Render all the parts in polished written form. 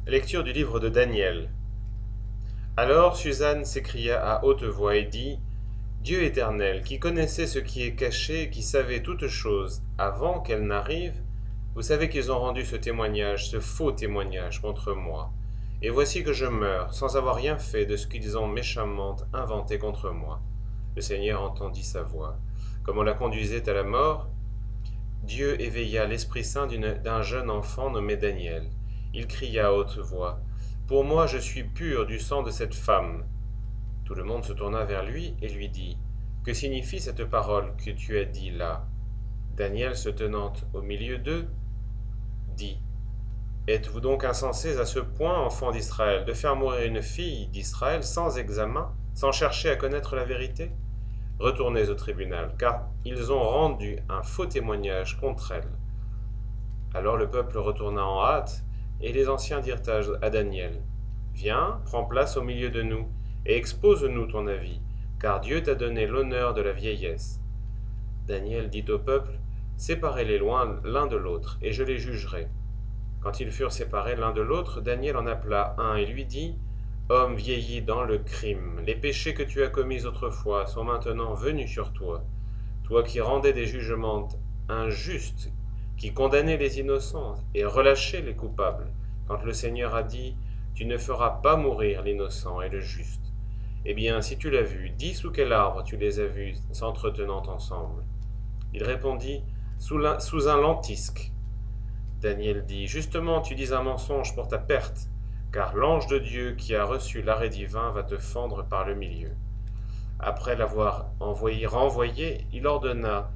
Lecture du livre de Daniel. Alors Suzanne s'écria à haute voix et dit, Dieu éternel, qui connaissait ce qui est caché, qui savait toutes choses avant qu'elles n'arrivent, vous savez qu'ils ont rendu ce témoignage, ce faux témoignage contre moi. Et voici que je meurs, sans avoir rien fait de ce qu'ils ont méchamment inventé contre moi. Le Seigneur entendit sa voix. Comme on la conduisait à la mort, Dieu éveilla l'Esprit Saint d'un jeune enfant nommé Daniel. Il cria à haute voix, Pour moi je suis pur du sang de cette femme. Tout le monde se tourna vers lui et lui dit, Que signifie cette parole que tu as dit là? Daniel, se tenant au milieu d'eux, dit, Êtes-vous donc insensés à ce point, enfants d'Israël, de faire mourir une fille d'Israël sans examen, sans chercher à connaître la vérité? Retournez au tribunal, car ils ont rendu un faux témoignage contre elle. Alors le peuple retourna en hâte, et les anciens dirent à Daniel, Viens, prends place au milieu de nous, et expose-nous ton avis, car Dieu t'a donné l'honneur de la vieillesse. Daniel dit au peuple, Séparez-les loin l'un de l'autre, et je les jugerai. Quand ils furent séparés l'un de l'autre, Daniel en appela un et lui dit, Homme vieilli dans le crime, les péchés que tu as commis autrefois sont maintenant venus sur toi, toi qui rendais des jugements injustes, qui condamnait les innocents et relâchait les coupables, quand le Seigneur a dit, Tu ne feras pas mourir l'innocent et le juste. Eh bien, si tu l'as vu, dis sous quel arbre tu les as vus s'entretenant ensemble. Il répondit, sous un lentisque. Daniel dit, Justement, tu dis un mensonge pour ta perte, car l'ange de Dieu qui a reçu l'arrêt divin va te fendre par le milieu. Après l'avoir renvoyé, il ordonna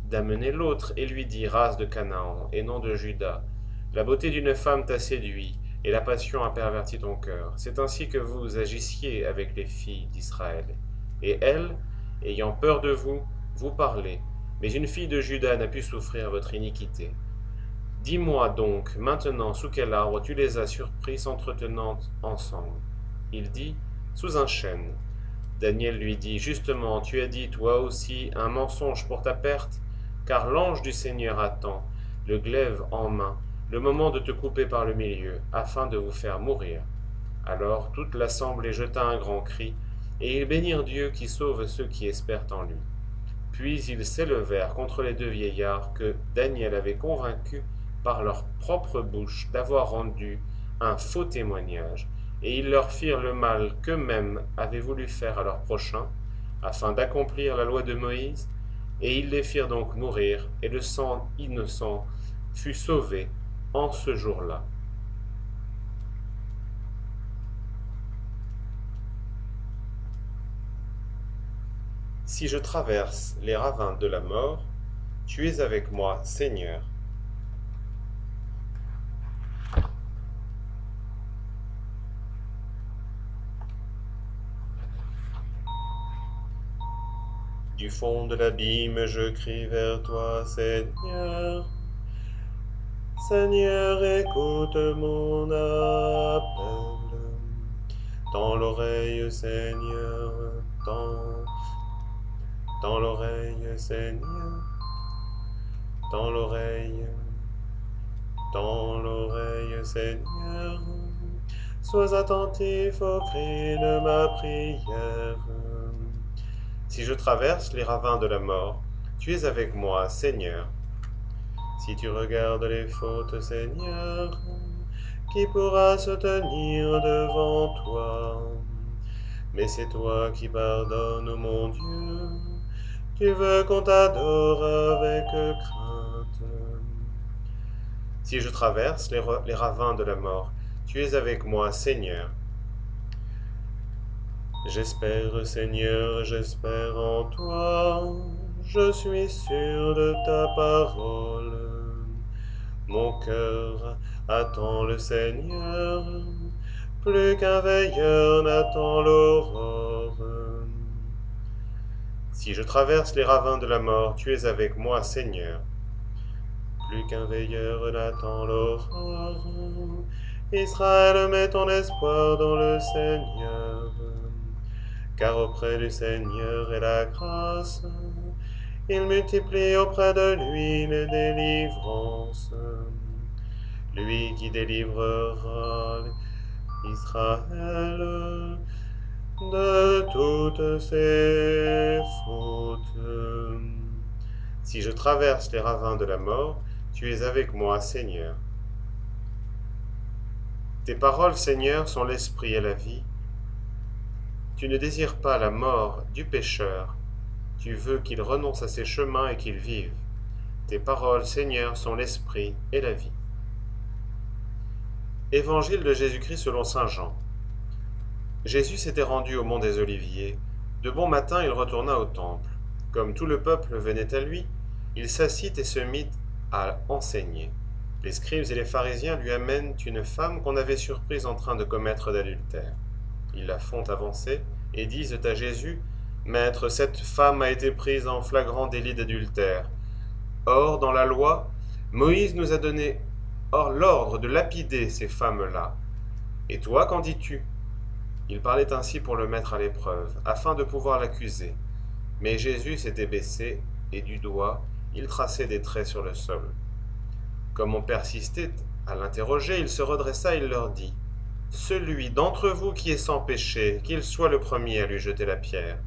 d'amener l'autre et lui dit, Race de Canaan et non de Juda, la beauté d'une femme t'a séduit et la passion a perverti ton cœur. C'est ainsi que vous agissiez avec les filles d'Israël. Et elles, ayant peur de vous, vous parlez. Mais une fille de Juda n'a pu souffrir votre iniquité. Dis-moi donc maintenant sous quel arbre tu les as surpris s'entretenant ensemble. Il dit, Sous un chêne. Daniel lui dit, Justement, tu as dit toi aussi un mensonge pour ta perte, car l'ange du Seigneur attend, le glaive en main, le moment de te couper par le milieu, afin de vous faire mourir. Alors toute l'assemblée jeta un grand cri, et ils bénirent Dieu qui sauve ceux qui espèrent en lui. Puis ils s'élevèrent contre les deux vieillards que Daniel avait convaincus par leur propre bouche d'avoir rendu un faux témoignage, et ils leur firent le mal qu'eux-mêmes avaient voulu faire à leur prochain, afin d'accomplir la loi de Moïse, et ils les firent donc mourir, et le sang innocent fut sauvé en ce jour-là. Si je traverse les ravins de la mort, tu es avec moi, Seigneur. Du fond de l'abîme, je crie vers toi, Seigneur. Seigneur, écoute mon appel. Tends l'oreille, Seigneur, tends l'oreille, Seigneur, tends l'oreille, Seigneur. Sois attentif au cri de ma prière. Si je traverse les ravins de la mort, tu es avec moi, Seigneur. Si tu regardes les fautes, Seigneur, qui pourra se tenir devant toi? Mais c'est toi qui pardonnes, mon Dieu. Tu veux qu'on t'adore avec crainte. Si je traverse les ravins de la mort, tu es avec moi, Seigneur. J'espère, Seigneur, j'espère en toi. Je suis sûr de ta parole. Mon cœur attend le Seigneur, plus qu'un veilleur n'attend l'aurore. Si je traverse les ravins de la mort, tu es avec moi, Seigneur. Plus qu'un veilleur n'attend l'aurore. Israël, met ton espoir dans le Seigneur, car auprès du Seigneur est la grâce. Il multiplie auprès de lui les délivrances. Lui qui délivrera Israël de toutes ses fautes. Si je traverse les ravins de la mort, tu es avec moi, Seigneur. Tes paroles, Seigneur, sont l'esprit et la vie. Tu ne désires pas la mort du pécheur, tu veux qu'il renonce à ses chemins et qu'il vive. Tes paroles, Seigneur, sont l'esprit et la vie. Évangile de Jésus-Christ selon saint Jean. Jésus s'était rendu au mont des Oliviers. De bon matin, il retourna au temple. Comme tout le peuple venait à lui, il s'assit et se mit à enseigner. Les scribes et les pharisiens lui amènent une femme qu'on avait surprise en train de commettre d'adultère. Ils la font avancer et disent à Jésus, « Maître, cette femme a été prise en flagrant délit d'adultère. Or, dans la loi, Moïse nous a donné l'ordre de lapider ces femmes-là. Et toi, qu'en dis-tu » Il parlait ainsi pour le mettre à l'épreuve, afin de pouvoir l'accuser. Mais Jésus s'était baissé, et du doigt, il traçait des traits sur le sol. Comme on persistait à l'interroger, il se redressa et il leur dit, « Celui d'entre vous qui est sans péché, qu'il soit le premier à lui jeter la pierre. »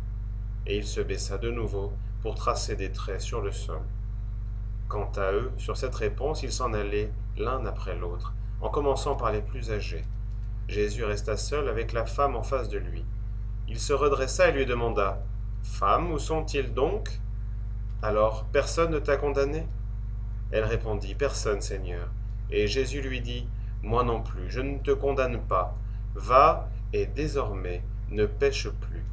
Et il se baissa de nouveau pour tracer des traits sur le sol. Quant à eux, sur cette réponse, ils s'en allaient l'un après l'autre, en commençant par les plus âgés. Jésus resta seul avec la femme en face de lui. Il se redressa et lui demanda, « Femme, où sont-ils donc ? Alors, personne ne t'a condamné ?» Elle répondit, « Personne, Seigneur. » Et Jésus lui dit, « Moi non plus, je ne te condamne pas. Va et désormais ne pêche plus. »